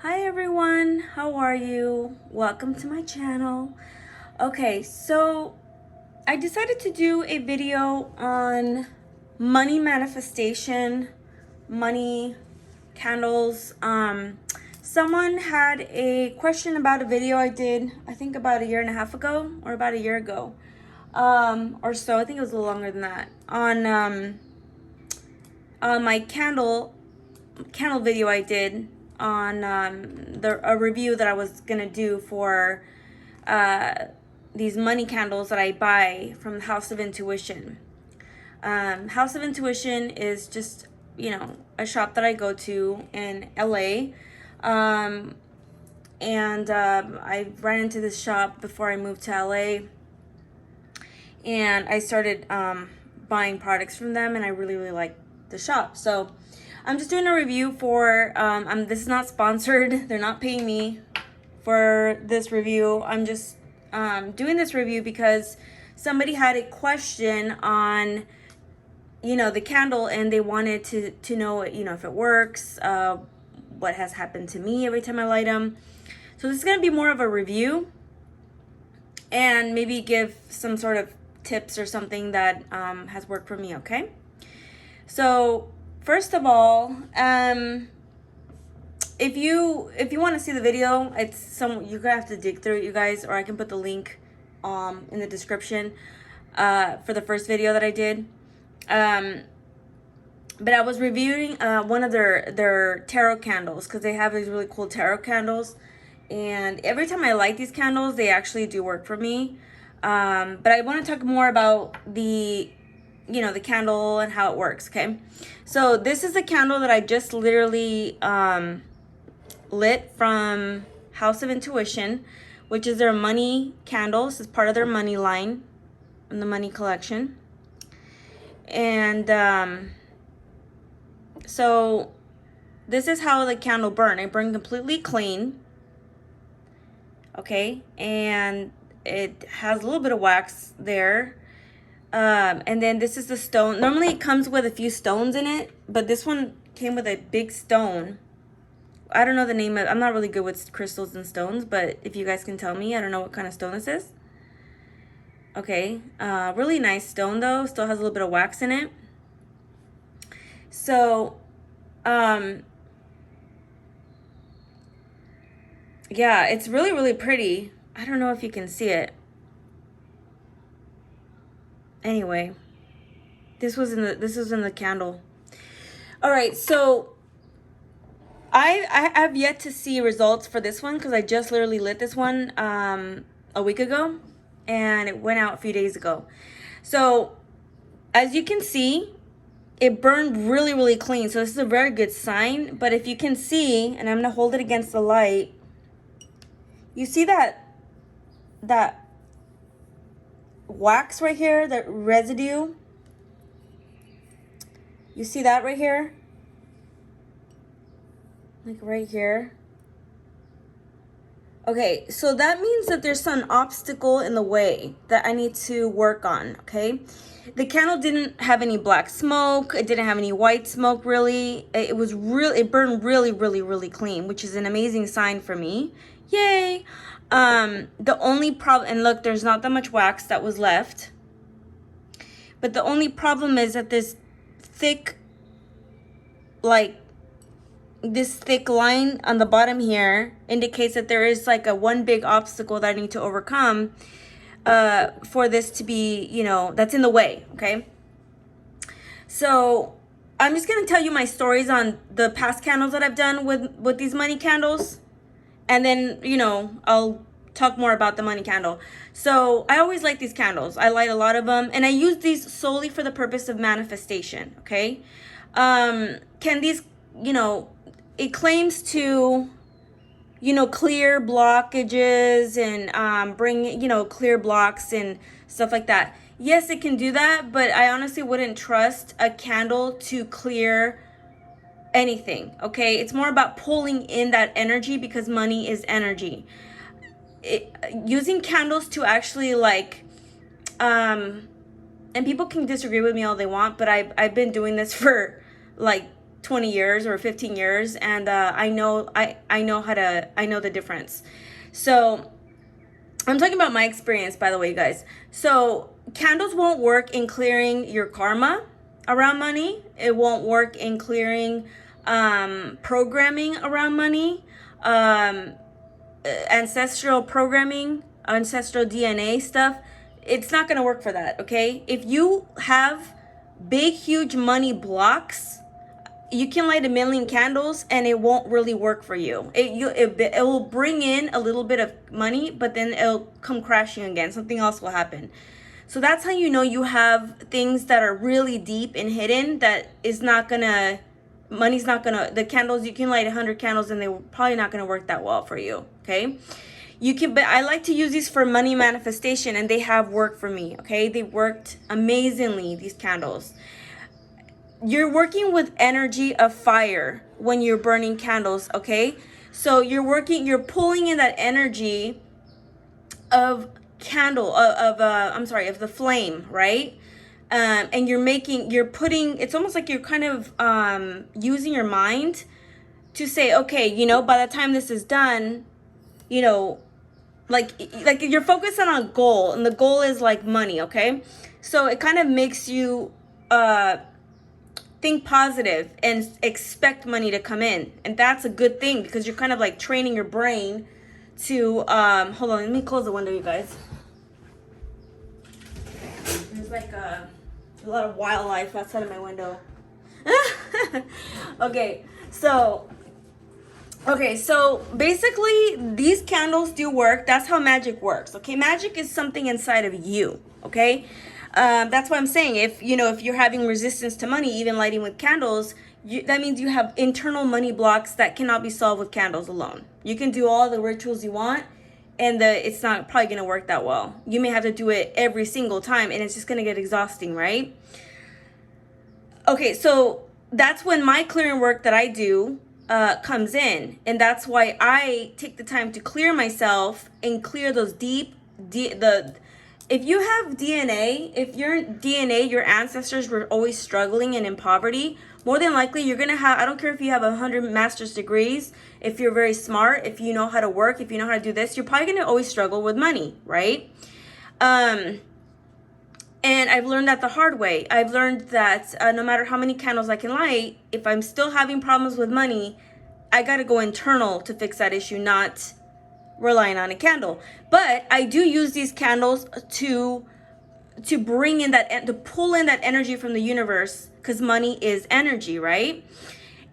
Hi everyone, how are you? Welcome to my channel. Okay, so I decided to do a video on money manifestation, money candles. Someone had a question about a video I did, I think about a year and a half ago, or about a year ago, or so. I think it was a little longer than that, on my candle video I did on a review that I was gonna do for these money candles that I buy from the House of Intuition. House of Intuition is just, a shop that I go to in LA. I ran into this shop before I moved to LA, and I started buying products from them, and I really, really like the shop. So I'm just doing a review for, this is not sponsored. They're not paying me for this review. I'm just doing this review because somebody had a question on, the candle, and they wanted to know, if it works, what has happened to me every time I light them. So this is going to be more of a review and maybe give some sort of tips or something that has worked for me, okay? So first of all, if you want to see the video, you're gonna have to dig through it, you guys, or I can put the link in the description for the first video that I did. But I was reviewing one of their tarot candles, because they have these really cool tarot candles, and every time I light these candles, they actually do work for me. But I want to talk more about the candle and how it works, okay? So this is a candle that I just literally lit from House of Intuition, which is their money candle. This is part of their money line in the money collection. And so this is how the candle burned. It burned completely clean, okay? And it has a little bit of wax there. And then this is the stone. Normally it comes with a few stones in it, but this one came with a big stone. I don't know the name of it. I'm not really good with crystals and stones, but if you guys can tell me, I don't know what kind of stone this is. Okay, really nice stone though. Still has a little bit of wax in it. So, yeah, it's really, really pretty. I don't know if you can see it. Anyway, this was in the candle. All right, so I have yet to see results for this one, because I just literally lit this one a week ago, and it went out a few days ago. So as you can see, it burned really, really clean. So this is a very good sign. But if you can see, and I'm gonna hold it against the light, you see that wax right here, that residue? You see that right here? Like right here. Okay, so that means that there's some obstacle in the way that I need to work on, okay? The candle didn't have any black smoke. It didn't have any white smoke, really. It burned really, really, really clean, which is an amazing sign for me. Yay! The only problem, and look, there's not that much wax that was left. But the only problem is that this thick line on the bottom here indicates that there is like one big obstacle that I need to overcome for this to be, that's in the way, okay? So I'm just gonna tell you my stories on the past candles that I've done with these money candles, and then I'll talk more about the money candle. So I always like these candles. I light a lot of them, and I use these solely for the purpose of manifestation, okay? Can these, it claims to, clear blockages and bring, clear blocks and stuff like that. Yes, it can do that, but I honestly wouldn't trust a candle to clear anything, okay? It's more about pulling in that energy, because money is energy. Using candles to actually and people can disagree with me all they want, but I've been doing this for like 20 years or 15 years, and I know the difference. So I'm talking about my experience, by the way, guys. So candles won't work in clearing your karma around money. It won't work in clearing programming around money, ancestral programming, ancestral DNA stuff. It's not going to work for that, okay? If you have big, huge money blocks, you can light 1,000,000 candles and it won't really work for you. It will bring in a little bit of money, but then it'll come crashing again. Something else will happen. So that's how you know you have things that are really deep and hidden that is not gonna, money's not gonna, the candles, you can light 100 candles and they're probably not gonna work that well for you, okay? You can, but I like to use these for money manifestation, and they have worked for me, okay? They worked amazingly, these candles. You're working with energy of fire when you're burning candles, okay? So you're pulling in that energy of of the flame, right? And it's almost like you're kind of using your mind to say, okay, by the time this is done, like you're focused on a goal, and the goal is like money, okay? So it kind of makes you think positive and expect money to come in, and that's a good thing because you're kind of like training your brain to hold on, let me close the window, you guys. There's like a lot of wildlife outside of my window. Okay, so basically these candles do work. That's how magic works, okay? Magic is something inside of you, okay? That's why I'm saying if you're having resistance to money, even lighting with candles, that means you have internal money blocks that cannot be solved with candles alone. You can do all the rituals you want, and it's not probably going to work that well. You may have to do it every single time, and it's just going to get exhausting, right? Okay, so that's when my clearing work that I do comes in, and that's why I take the time to clear myself and clear those if you have DNA, if your DNA, your ancestors were always struggling and in poverty, more than likely you're going to have, I don't care if you have 100 master's degrees, if you're very smart, if you know how to work, if you know how to do this, you're probably going to always struggle with money, right? And I've learned that the hard way. I've learned that no matter how many candles I can light, if I'm still having problems with money, I got to go internal to fix that issue, not relying on a candle. But I do use these candles to bring in to pull in that energy from the universe, because money is energy, right?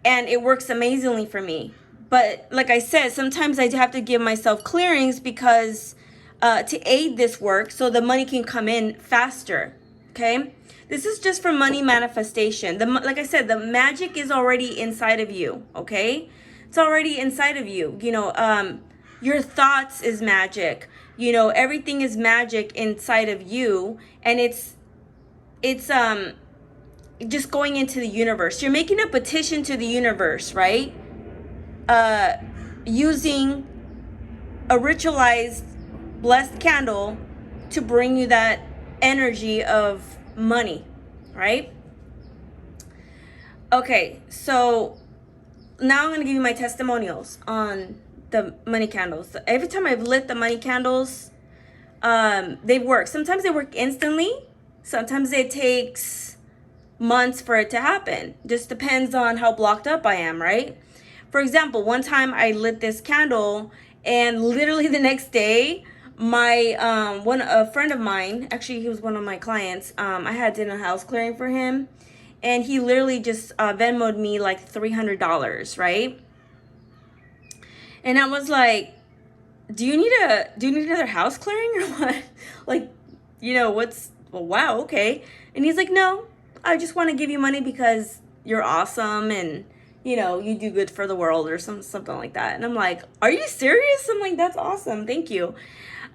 And it works amazingly for me. But like I said, sometimes I have to give myself clearings because to aid this work so the money can come in faster, okay? This is just for money manifestation. Like I said, the magic is already inside of you, okay? It's already inside of you. Your thoughts is magic. Everything is magic inside of you, and it's just going into the universe. You're making a petition to the universe, right? Using a ritualized blessed candle to bring you that energy of money, right? Okay, so now I'm going to give you my testimonials on the money candles. Every time I've lit the money candles, they work. Sometimes they work instantly. Sometimes it takes months for it to happen. Just depends on how blocked up I am, right? For example, one time I lit this candle, and literally the next day, a friend of mine, actually he was one of my clients, I had dinner house clearing for him, and he literally just Venmo'd me like $300, right? And I was like, do you need another house clearing or what? Like, wow, okay. And he's like, no, I just want to give you money because you're awesome and you do good for the world or something like that. And I'm like, are you serious? I'm like, that's awesome, thank you.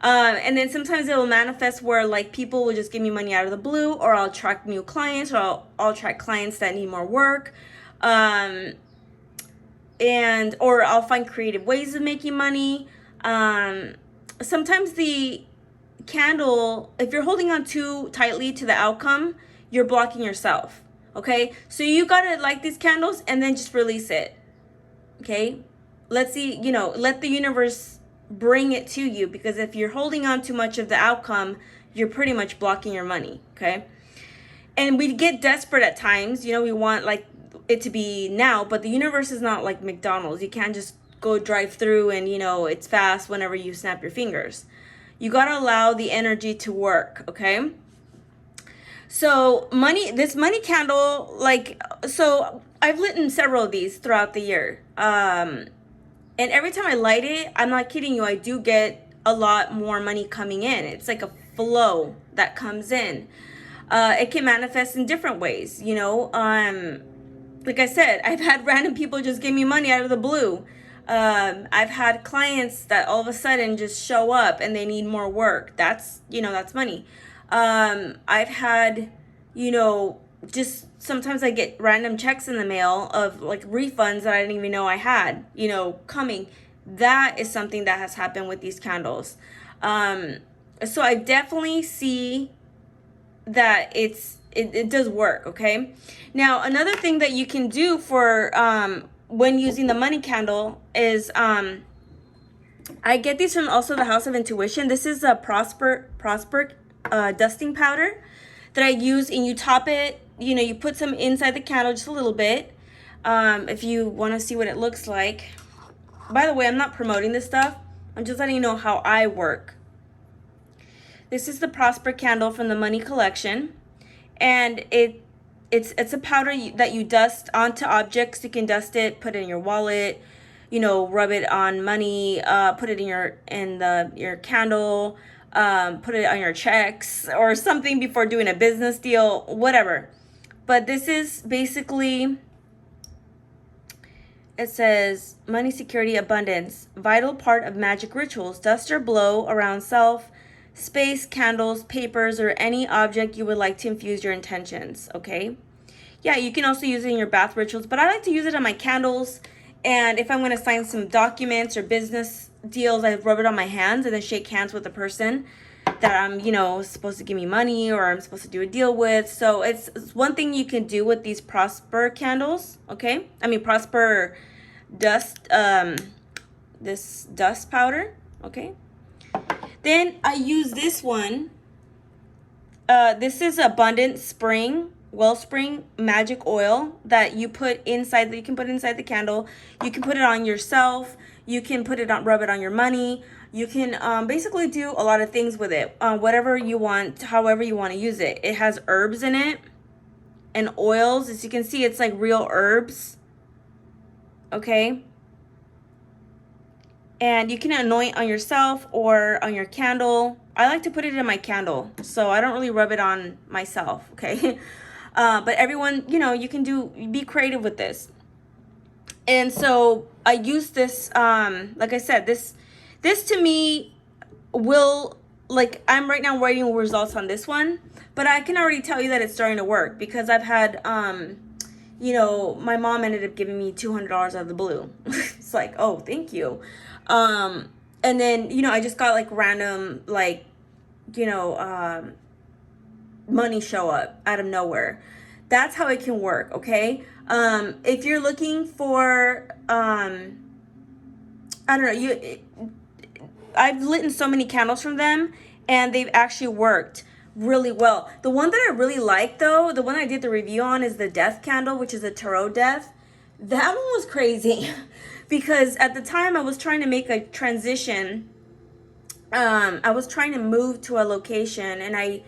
And then sometimes it will manifest where like people will just give me money out of the blue, or I'll attract new clients, or I'll attract clients that need more work. Or I'll find creative ways of making money. Sometimes the candle, if you're holding on too tightly to the outcome, you're blocking yourself. Okay, so you gotta light these candles and then just release it. Okay, let's see, let the universe bring it to you, because if you're holding on too much of the outcome, you're pretty much blocking your money. Okay, and we get desperate at times. We want like it to be now, but the universe is not like McDonald's. You can't just go drive through and it's fast whenever you snap your fingers. You gotta allow the energy to work. Okay, so this money candle, so I've lit several of these throughout the year. And every time I light it, I'm not kidding you, I do get a lot more money coming in. It's like a flow that comes in. It can manifest in different ways, like I said, I've had random people just give me money out of the blue. I've had clients that all of a sudden just show up and they need more work. That's money. I've had, just sometimes I get random checks in the mail of like refunds that I didn't even know I had, coming. That is something that has happened with these candles. So I definitely see that it does work. Okay. Now, another thing that you can do for, when using the money candle is, I get these from also the House of Intuition. This is a Prosper dusting powder that I use, and you top it, you put some inside the candle, just a little bit, if you want to see what it looks like. By the way, I'm not promoting this stuff. I'm just letting you know how I work. This is the Prosper candle from the Money Collection, and it's a powder that you dust onto objects. You can dust it, put it in your wallet, rub it on money, put it in your candle, put it on your checks or something before doing a business deal, whatever. But this is basically, it says money, security, abundance, vital part of magic rituals. Dust or blow around self, space, candles, papers, or any object you would like to infuse your intentions. Okay. Yeah, you can also use it in your bath rituals, but I like to use it on my candles. And if I'm going to sign some documents or business deals, I rub it on my hands and then shake hands with the person that I'm, supposed to give me money or I'm supposed to do a deal with. So it's one thing you can do with these Prosper candles. Okay. Prosper dust, this dust powder. Okay. Then I use this one. This is Abundant Wellspring magic oil that you put inside. You can put it inside the candle. You can put it on yourself. You can rub it on your money. You can basically do a lot of things with it. Whatever you want, however you want to use it. It has herbs in it and oils. As you can see, it's like real herbs. Okay. And you can anoint on yourself or on your candle. I like to put it in my candle, so I don't really rub it on myself. Okay. But everyone, you can be creative with this. And so I use this, like I said, this to me will, like, I'm right now waiting results on this one, but I can already tell you that it's starting to work, because I've had, my mom ended up giving me $200 out of the blue. It's like, oh, thank you. And then, I just got like random, like, money show up out of nowhere. That's how it can work. Okay. If you're looking for, I don't know, I've lit so many candles from them, and they've actually worked really well. The one that I really like, though, the one I did the review on, is the Death candle, which is a tarot death. That one was crazy because at the time I was trying to make a transition. I was trying to move to a location, and I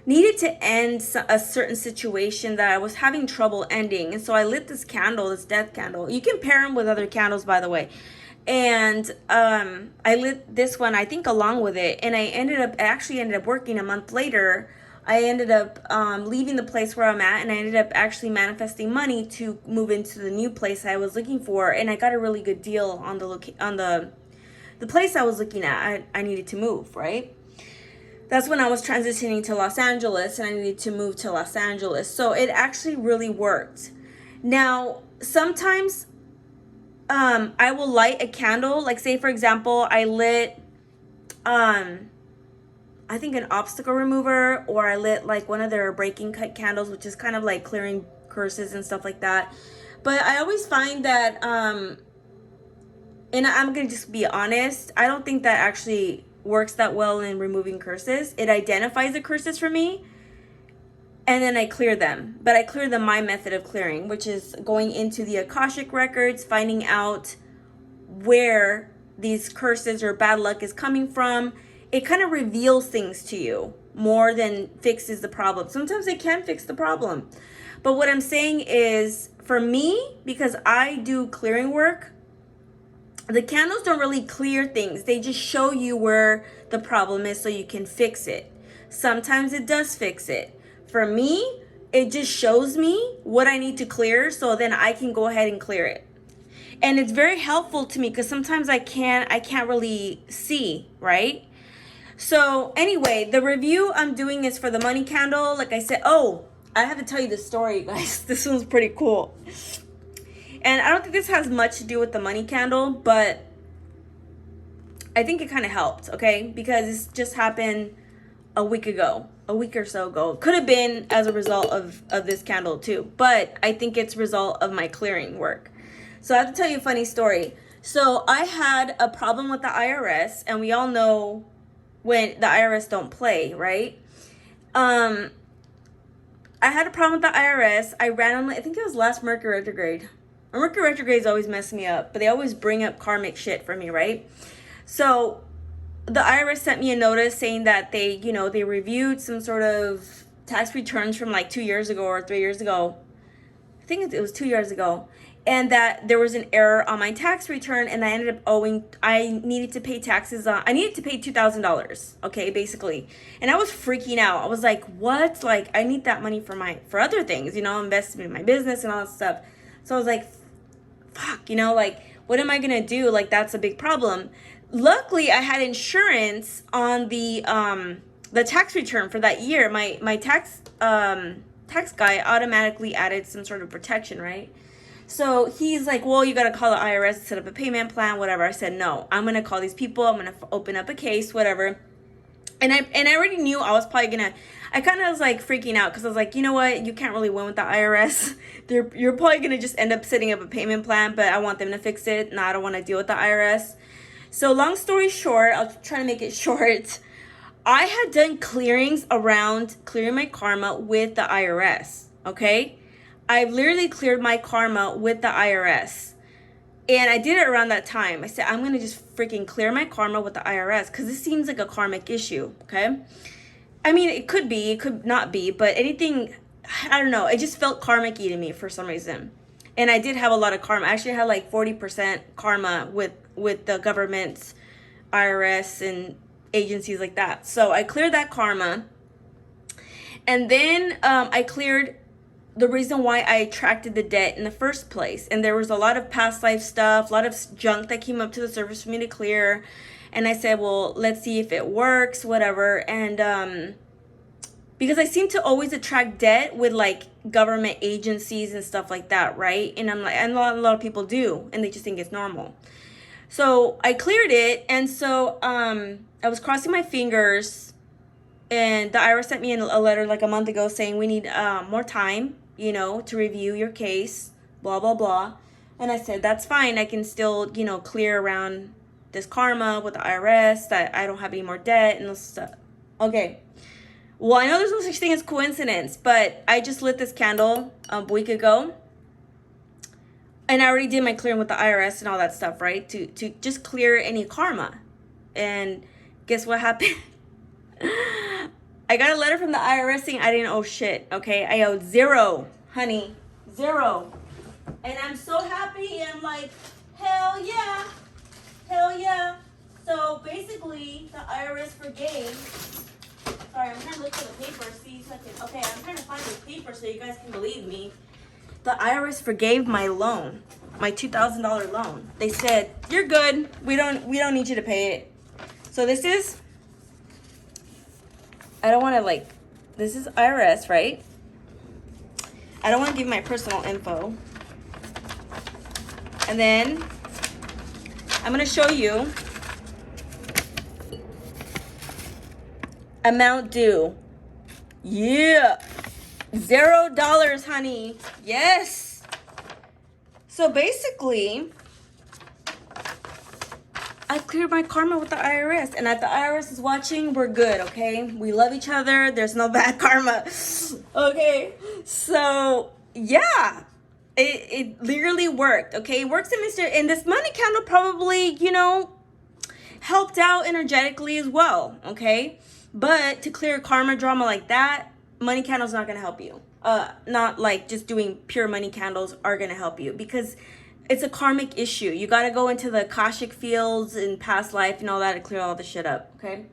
needed to end a certain situation that I was having trouble ending. And so I lit this candle, this Death candle. You can pair them with other candles, by the way. And I lit this one, I think, along with it. And I actually ended up working a month later. I ended up leaving the place where I'm at, and I ended up actually manifesting money to move into the new place I was looking for. And I got a really good deal on the place I was looking at. I needed to move, right? That's when I was transitioning to Los Angeles, and I needed to move to Los Angeles. So it actually really worked. Now, sometimes I will light a candle. Like, say, for example, I lit, I think, an obstacle remover, or I lit like one of their breaking cut candles, which is kind of like clearing curses and stuff like that. But I always find that, and I'm going to just be honest, I don't think that actually works that well in removing curses. It identifies the curses for me, and then I clear them. But I clear them my method of clearing, which is going into the Akashic records, finding out where these curses or bad luck is coming from. It kind of reveals things to you more than fixes the problem. Sometimes it can fix the problem. But what I'm saying is, for me, because I do clearing work, the candles don't really clear things. They just show you where the problem is so you can fix it. Sometimes it does fix it. For me, it just shows me what I need to clear so then I can go ahead and clear it. And it's very helpful to me because sometimes I can't really see, right? So anyway, the review I'm doing is for the money candle. Like I said, oh, I have to tell you the story, guys. This one's pretty cool. And I don't think this has much to do with the money candle, but I think it kind of helped, okay? Because this just happened a week or so ago. Could have been as a result of this candle too, but I think it's a result of my clearing work. So I have to tell you a funny story. So I had a problem with the IRS, and we all know when the IRS don't play, right? I had a problem with the IRS. I randomly, I think it was last Mercury retrograde. Mercury retrogrades always mess me up, but they always bring up karmic shit for me, right? So the IRS sent me a notice saying that they, they reviewed some sort of tax returns from like 2 years ago or 3 years ago. I think it was 2 years ago. And that there was an error on my tax return, and I ended up I needed to pay taxes I needed to pay $2,000, okay, basically. And I was freaking out. I was like, what? Like, I need that money for other things, investing in my business and all that stuff. So I was like, fuck, like, what am I going to do? Like, that's a big problem. Luckily, I had insurance on the tax return for that year. My tax guy automatically added some sort of protection, right? So he's like, well, you got to call the IRS to set up a payment plan, whatever. I said, no, I'm going to call these people. I'm going to open up a case, whatever. And I already knew I was probably going to, I kind of was like freaking out because I was like, you know what? You can't really win with the IRS. You're probably going to just end up setting up a payment plan, but I want them to fix it. No, I don't want to deal with the IRS. So long story short, I'll try to make it short. I had done clearings around clearing my karma with the IRS, okay? I've literally cleared my karma with the IRS. And I did it around that time. I said, I'm going to just freaking clear my karma with the IRS because this seems like a karmic issue, okay? I mean, it could be, it could not be, but anything, I don't know. It just felt karmic-y to me for some reason. And I did have a lot of karma. I actually had like 40% karma with the government, IRS, and agencies like that. So I cleared that karma. And then I cleared the reason why I attracted the debt in the first place. And there was a lot of past life stuff, a lot of junk that came up to the surface for me to clear. And I said, well, let's see if it works, whatever. And because I seem to always attract debt with like government agencies and stuff like that, right? And I'm like, and a lot of people do, and they just think it's normal. So I cleared it, and so I was crossing my fingers, and the IRS sent me a letter like a month ago saying we need more time, to review your case, blah, blah, blah. And I said, that's fine. I can still, clear around this karma with the IRS, that I don't have any more debt and this stuff. Okay. Well, I know there's no such thing as coincidence, but I just lit this candle a week ago. And I already did my clearing with the IRS and all that stuff, right? To just clear any karma. And guess what happened? I got a letter from the IRS saying I didn't owe shit, okay? I owed zero, honey. Zero. And I'm so happy. I'm like, hell yeah. Hell yeah. So basically, the IRS forgave. Sorry, I'm trying to look for the paper. See so I can, okay, I'm trying to find the paper so you guys can believe me. The IRS forgave my loan, my $2,000 loan. They said, you're good. We don't need you to pay it. So this is, I don't want to this is IRS, right? I don't want to give my personal info. And then I'm going to show you amount due. Yeah. $0, honey. Yes. So basically, I cleared my karma with the IRS. And if the IRS is watching, we're good, okay? We love each other. There's no bad karma. Okay? So, yeah. It literally worked, okay? It works in and this money candle probably, you know, helped out energetically as well, okay? But to clear karma drama like that, money candles not gonna help you. Not like just doing pure money candles are gonna help you, because it's a karmic issue. You gotta go into the Akashic fields and past life and all that to clear all the shit up, okay?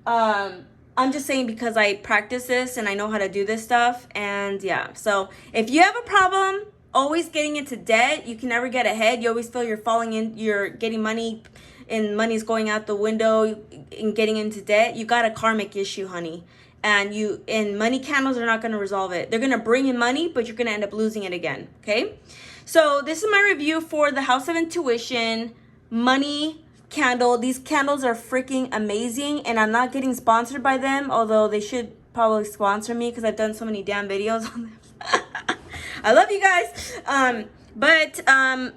I'm just saying because I practice this and I know how to do this stuff, and yeah. So if you have a problem always getting into debt, you can never get ahead. You always feel you're getting money and money's going out the window and getting into debt. You got a karmic issue, honey. And money candles are not going to resolve it. They're going to bring in money, but you're going to end up losing it again. Okay. So this is my review for the House of Intuition money candle. These candles are freaking amazing, and I'm not getting sponsored by them, although they should probably sponsor me because I've done so many damn videos on them. I love you guys. But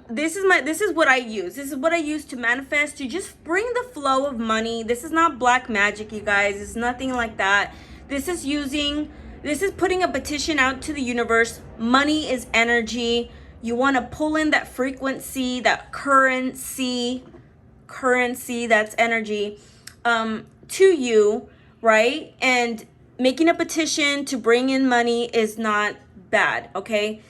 this is what I use. This is what I use to manifest, to just bring the flow of money. This is not black magic, you guys. It's nothing like that. This is putting a petition out to the universe. Money is energy. You want to pull in that frequency, that currency, that's energy, to you, right? And making a petition to bring in money is not bad, okay?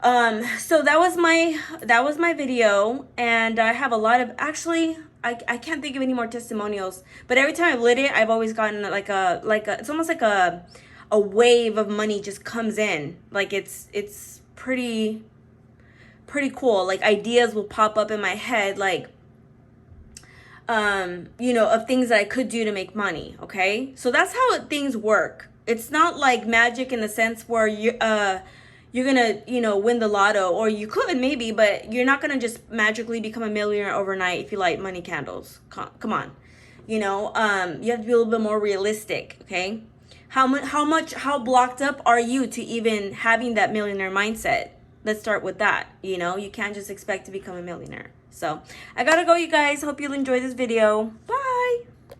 So that was my video, and I have a lot of, actually, I can't think of any more testimonials, but every time I've lit it, I've always gotten like a it's almost like a wave of money just comes in. Like it's pretty cool. Like ideas will pop up in my head, like, you know, of things that I could do to make money. Okay. So that's how things work. It's not like magic in the sense where you're gonna, you know, win the lotto, or you could maybe, but you're not gonna just magically become a millionaire overnight if you light money candles. Come on, you know, you have to be a little bit more realistic, okay? How blocked up are you to even having that millionaire mindset? Let's start with that. You know, you can't just expect to become a millionaire. So I gotta go, you guys. Hope you'll enjoy this video. Bye.